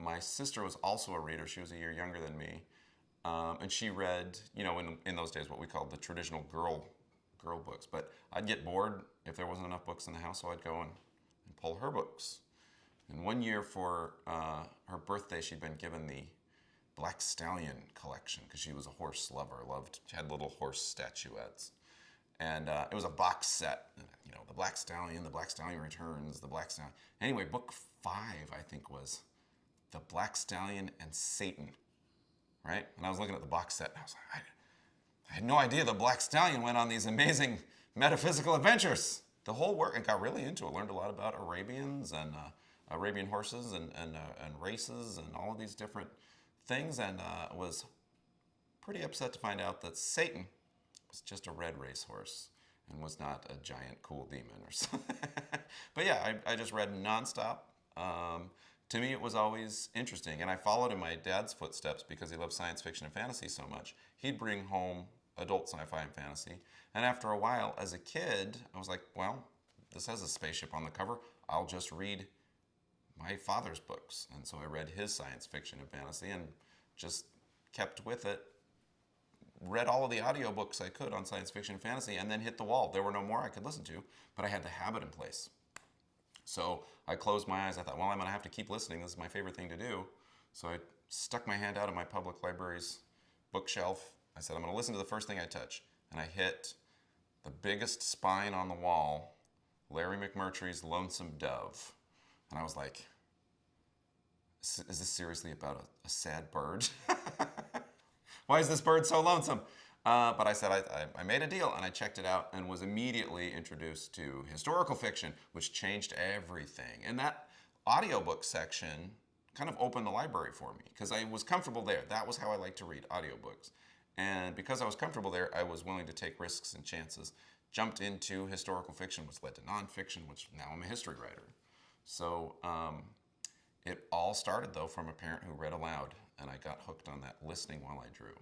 my sister was also a reader. She was a year younger than me. And she read, in those days, what we called the traditional girl books. But I'd get bored if there wasn't enough books in the house, so I'd go and pull her books. And one year for her birthday, she'd been given the Black Stallion collection because she was a horse lover. She had little horse statuettes. And it was a box set. The Black Stallion Returns, the Black Stallion. Anyway, book 5, I think, was The Black Stallion and Satan, right? And I was looking at the box set, and I was like, I had no idea the Black Stallion went on these amazing metaphysical adventures. The whole work, and got really into it. Learned a lot about Arabians and Arabian horses and races and all of these different things, and was pretty upset to find out that Satan was just a red racehorse and was not a giant cool demon or something. But yeah, I just read nonstop. To me, it was always interesting, and I followed in my dad's footsteps because he loved science fiction and fantasy so much. He'd bring home adult sci-fi and fantasy, and after a while, as a kid, I was like, well, this has a spaceship on the cover. I'll just read my father's books. And so I read his science fiction and fantasy and just kept with it. Read all of the audiobooks I could on science fiction and fantasy, and then hit the wall. There were no more I could listen to, but I had the habit in place. So I closed my eyes. I thought, well, I'm going to have to keep listening. This is my favorite thing to do. So I stuck my hand out of my public library's bookshelf. I said, I'm going to listen to the first thing I touch. And I hit the biggest spine on the wall, Larry McMurtry's Lonesome Dove. And I was like, is this seriously about a sad bird? Why is this bird so lonesome? But I said, I made a deal, and I checked it out and was immediately introduced to historical fiction, which changed everything. And that audiobook section kind of opened the library for me because I was comfortable there. That was how I like to read audiobooks. And because I was comfortable there, I was willing to take risks and chances. Jumped into historical fiction, which led to nonfiction, which now I'm a history writer. So it all started, though, from a parent who read aloud, and I got hooked on that listening while I drew.